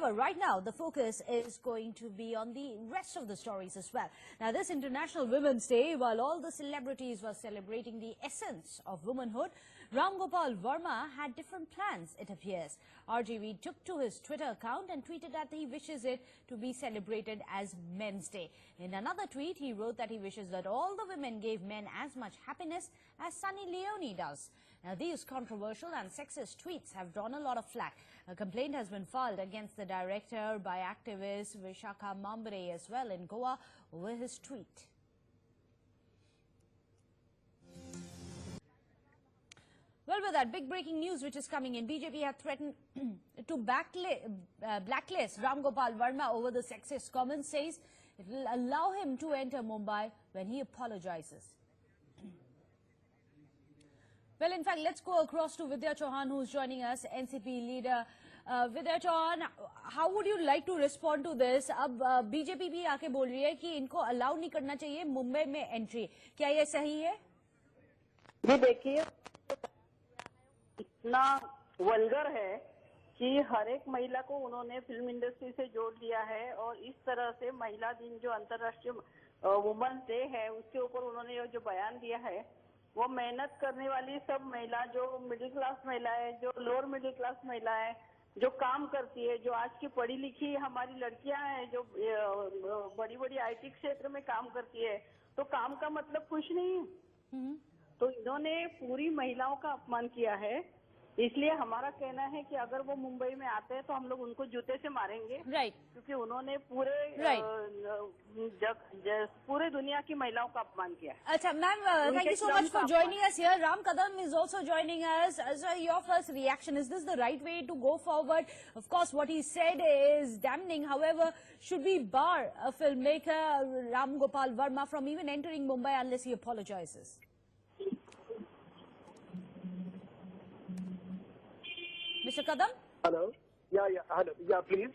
However, right now, the focus is going to be on the rest of the stories as well. Now, this International Women's Day, while all the celebrities were celebrating the essence of womanhood, Ram Gopal Varma had different plans, it appears. RGV took to his Twitter account and tweeted that he wishes it to be celebrated as Men's Day. In another tweet, he wrote that he wishes that all the women gave men as much happiness as Sunny Leone does. Now, these controversial and sexist tweets have drawn a lot of flack. A complaint has been filed against the director by activist Vishakha Mambare as well in Goa over his tweet. Well, with that big breaking news which is coming in, BJP had threatened to blacklist Ram Gopal Varma over the sexist comments, says it will allow him to enter Mumbai when he apologizes. Well, in fact, let's go across to Vidya Chauhan, who's joining us, NCP leader. Vidya Chauhan, how would you like to respond to this? अब BJP भी आके बोल रही है कि इनको allow नहीं करना चाहिए मुंबई में एंट्री, क्या ये सही है? जी देखिए, इतना वल्गर है कि हर एक महिला को उन्होंने फिल्म इंडस्ट्री से जोड़ लिया है और इस तरह से महिला दिन जो अंतर्राष्ट्रीय वुमेन्स डे है उसके ऊपर उन्होंने जो बयान दिया है वो मेहनत करने वाली सब महिला, जो मिडिल क्लास महिला है, जो लोअर मिडिल क्लास महिला है, जो काम करती है, जो आज की पढ़ी लिखी हमारी लड़कियां हैं, जो बड़ी बड़ी आईटी क्षेत्र में काम करती है, तो काम का मतलब कुछ नहीं। तो इन्होंने पूरी महिलाओं का अपमान किया है। इसलिए हमारा कहना है कि अगर वो मुंबई में आते हैं तो हम लोग उनको जूते से मारेंगे, क्योंकि उन्होंने पूरे दुनिया की महिलाओं का अपमान किया है। अच्छा ma'am, thank you so much for joining us here. Ram Kadam is also joining us. So your first reaction, is this the right way to go forward? Of course, what he said is damning. However, should we bar a filmmaker, Ram Gopal Varma, from even entering Mumbai unless he apologizes? Mr. Kadam? Hello. Hello. Yeah, please.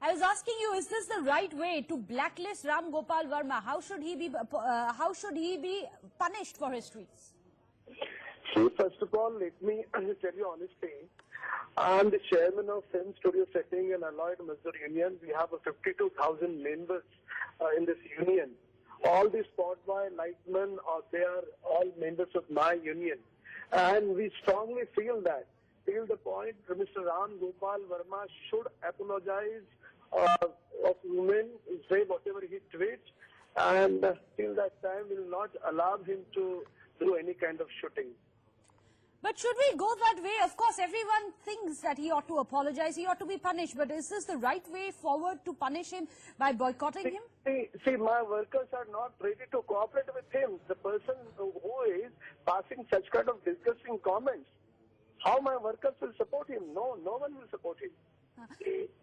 I was asking you, is this the right way to blacklist Ram Gopal Varma? How should he be punished for his tweets? See, first of all, let me tell you honestly, I'm the chairman of Film Studio Setting and Allied Missouri Union. We have 52,000 members in this union. All these spot boy, lightmen, they are all members of my union. And we strongly feel that till the point Mr. Ram Gopal Varma should apologize of women, say whatever he tweets, and till that time we will not allow him to do any kind of shooting. But should we go that way? Of course, everyone thinks that he ought to apologize, he ought to be punished, but is this the right way forward to punish him by boycotting him? See, my workers are not ready to cooperate with him. The person who is passing such kind of disgusting comments, how my workers will support him? No one will support him.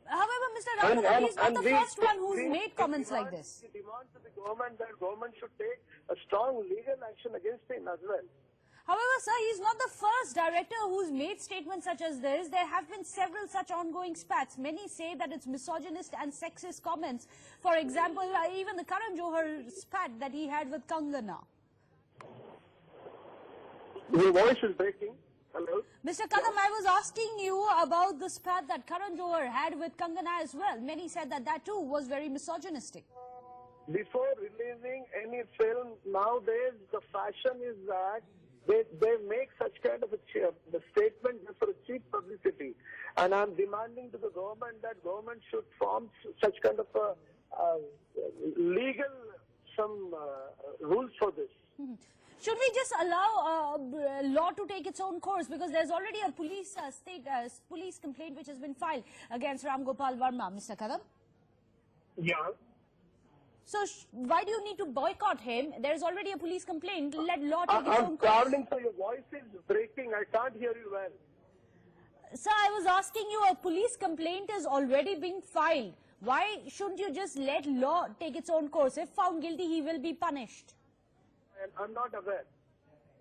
However, Mr. Ram, he's not the first one who's made comments like this. We demand to the government that government should take a strong legal action against him as well. However, sir, he's not the first director who's made statements such as this. There have been several such ongoing spats. Many say that it's misogynist and sexist comments. For example, even the Karan Johar spat that he had with Kangana. Your voice is breaking. Hello? Mr. Kadam, I was asking you about the spat that Karan Johar had with Kangana as well. Many said that that too was very misogynistic. Before releasing any film, nowadays the fashion is that they make such kind of a statement just for a cheap publicity. And I'm demanding to the government that government should form such kind of a legal rules for this. Should we just allow law to take its own course? Because there's already a police complaint which has been filed against Ram Gopal Varma, Mr. Kadam. Yeah. So why do you need to boycott him? There's already a police complaint. Let law take its own course. I'm traveling, so your voice is breaking. I can't hear you well. Sir, I was asking you, a police complaint is already being filed. Why shouldn't you just let law take its own course? If found guilty, he will be punished. I'm not aware.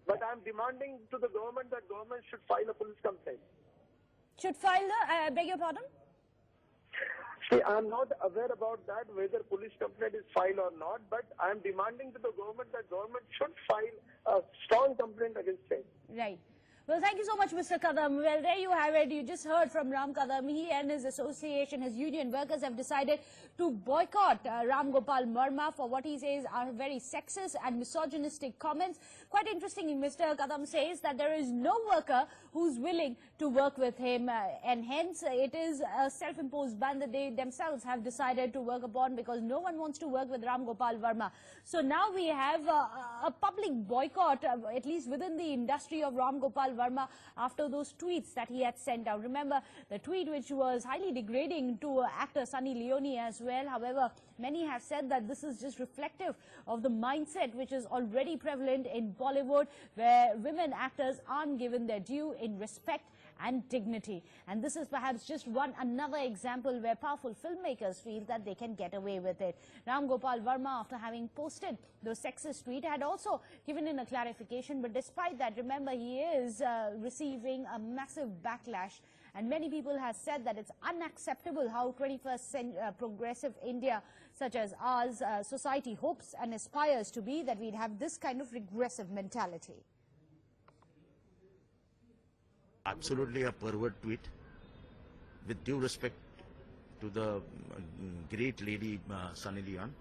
But I'm demanding to the government that government should file a police complaint. Should file the, beg your pardon? See, I'm not aware about that, whether police complaint is filed or not, but I'm demanding to the government that government should file a strong complaint against him. Right. Well, thank you so much, Mr. Kadam. Well, there you have it. You just heard from Ram Kadam. He and his association, his union workers have decided to boycott Ram Gopal Varma for what he says are very sexist and misogynistic comments. Quite interesting, Mr. Kadam says that there is no worker who's willing to work with him and hence it is a self-imposed ban that they themselves have decided to work upon because no one wants to work with Ram Gopal Varma. So now we have a public boycott, at least within the industry of Ram Gopal Varma, after those tweets that he had sent out. Remember the tweet which was highly degrading to actor Sunny Leone as well. However, many have said that this is just reflective of the mindset which is already prevalent in Bollywood, where women actors aren't given their due in respect and dignity. And this is perhaps just another example where powerful filmmakers feel that they can get away with it. Ram Gopal Varma, after having posted the sexist tweet, had also given in a clarification, but despite that, remember, he is receiving a massive backlash. And many people have said that it's unacceptable how 21st progressive India, such as ours, society hopes and aspires to be, that we'd have this kind of regressive mentality. Absolutely a pervert tweet. With due respect to the great lady Sunny Leone,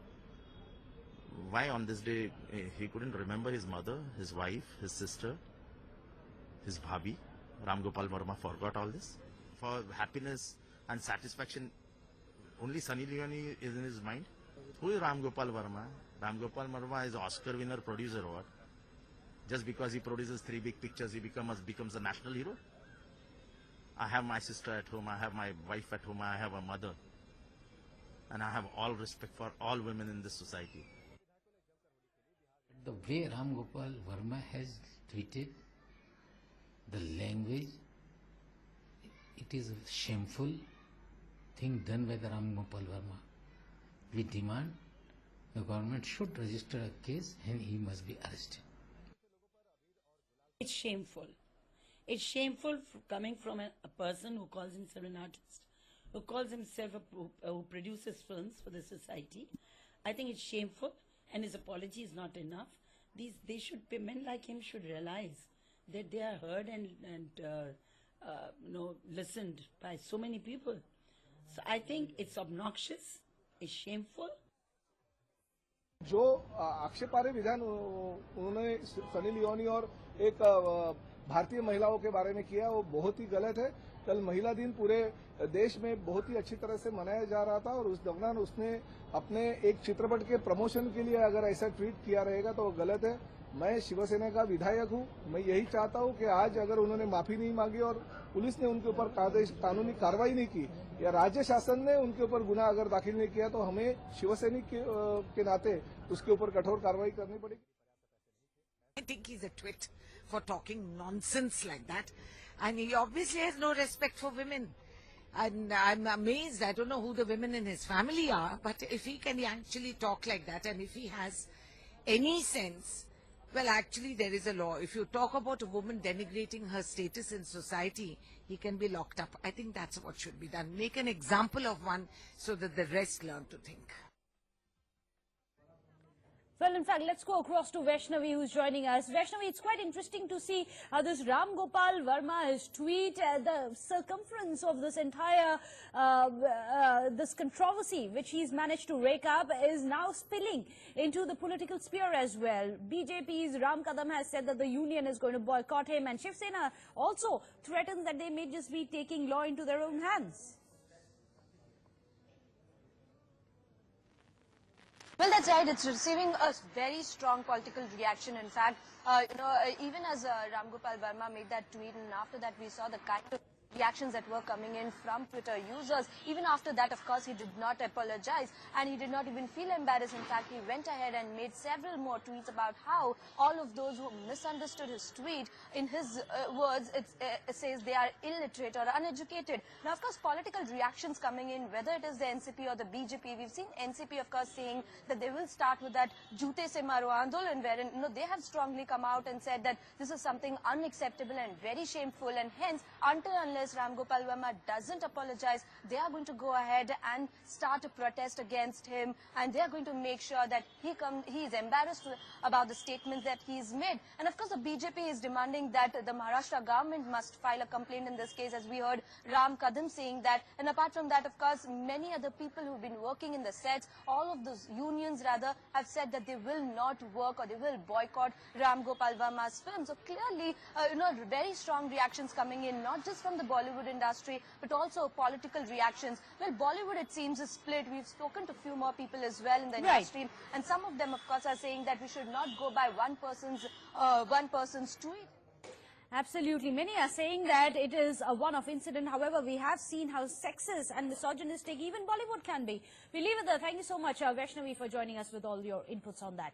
why on this day he couldn't remember his mother, his wife, his sister, his bhabhi? Ram Gopal Varma forgot all this? For happiness and satisfaction, only Sunny Leone is in his mind? Who is Ram Gopal Varma? Ram Gopal Varma is Oscar winner producer or what? Just because he produces 3 big pictures, he becomes a national hero? I have my sister at home, I have my wife at home, I have a mother. And I have all respect for all women in this society. The way Ram Gopal Varma has tweeted, the language, it is a shameful thing done by the Ram Gopal Varma. We demand the government should register a case and he must be arrested. It's shameful. It's shameful coming from a person who calls himself an artist, who calls himself who produces films for the society. I think it's shameful, and his apology is not enough. Men like him should realize that they are heard and listened by so many people. So I think it's obnoxious, it's shameful. जो आक्षेपार्ह विधान उन्होंने Sunny Leone और एक भारतीय महिलाओं के बारे में किया, वो बहुत ही गलत है। कल महिला दिन पूरे देश में बहुत ही अच्छी तरह से मनाया जा रहा था और उस दौरान उसने अपने एक चित्रपट के प्रमोशन के लिए अगर ऐसा ट्वीट किया रहेगा तो वो गलत है। मैं शिवसेना का विधायक हूं, मैं यही चाहता हूं कि आज अगर उन्होंने माफी नहीं मांगी और पुलिस ने उनके ऊपर कानूनी कार्रवाई नहीं की या राज्य शासन ने उनके ऊपर गुनाह अगर दाखिल नहीं किया तो हमें शिवसैनिक के नाते उसके ऊपर कठोर कार्रवाई करनी पड़ेगी। I think he's a twit for talking nonsense like that, and he obviously has no respect for women. And I'm amazed. I don't know who the women in his family are, but if he can actually talk like that, and if he has any sense, well, actually there is a law. If you talk about a woman denigrating her status in society, he can be locked up. I think that's what should be done. Make an example of one so that the rest learn to think. Well, in fact, let's go across to Vaishnavi, who's joining us. Vaishnavi, it's quite interesting to see how this Ram Gopal Varma, his tweet, the circumference of this entire this controversy, which he's managed to rake up, is now spilling into the political sphere as well. BJP's Ram Kadam has said that the union is going to boycott him, and Shiv Sena also threatens that they may just be taking law into their own hands. Well, that's right. It's receiving a very strong political reaction. In fact, even as Ram Gopal Varma made that tweet, and after that we saw the kind of reactions that were coming in from Twitter users. Even after that, of course, he did not apologize and he did not even feel embarrassed. In fact, he went ahead and made several more tweets about how all of those who misunderstood his tweet, in his words, it says they are illiterate or uneducated. Now, of course, political reactions coming in, whether it is the NCP or the BJP. We've seen NCP, of course, saying that they will start with that Jute Se Maro Andolan, wherein they have strongly come out and said that this is something unacceptable and very shameful, and hence, until unless actress Ram Gopal Varma doesn't apologize, they are going to go ahead and start a protest against him, and they are going to make sure that he is embarrassed about the statements that he's made. And of course, the BJP is demanding that the Maharashtra government must file a complaint in this case, as we heard Ram Kadam saying that. And apart from that, of course, many other people who've been working in the sets, all of those unions rather, have said that they will not work or they will boycott Ram Gopal Varma's film. So clearly, very strong reactions coming in, not just from the Bollywood industry, but also political reactions. Well, Bollywood, it seems, is split. We've spoken to a few more people as well in the industry, and some of them, of course, are saying that we should not go by one person's tweet. Absolutely. Many are saying that it is a one-off incident. However, we have seen how sexist and misogynistic even Bollywood can be. We leave it there. Thank you so much, Vaishnavi, for joining us with all your inputs on that.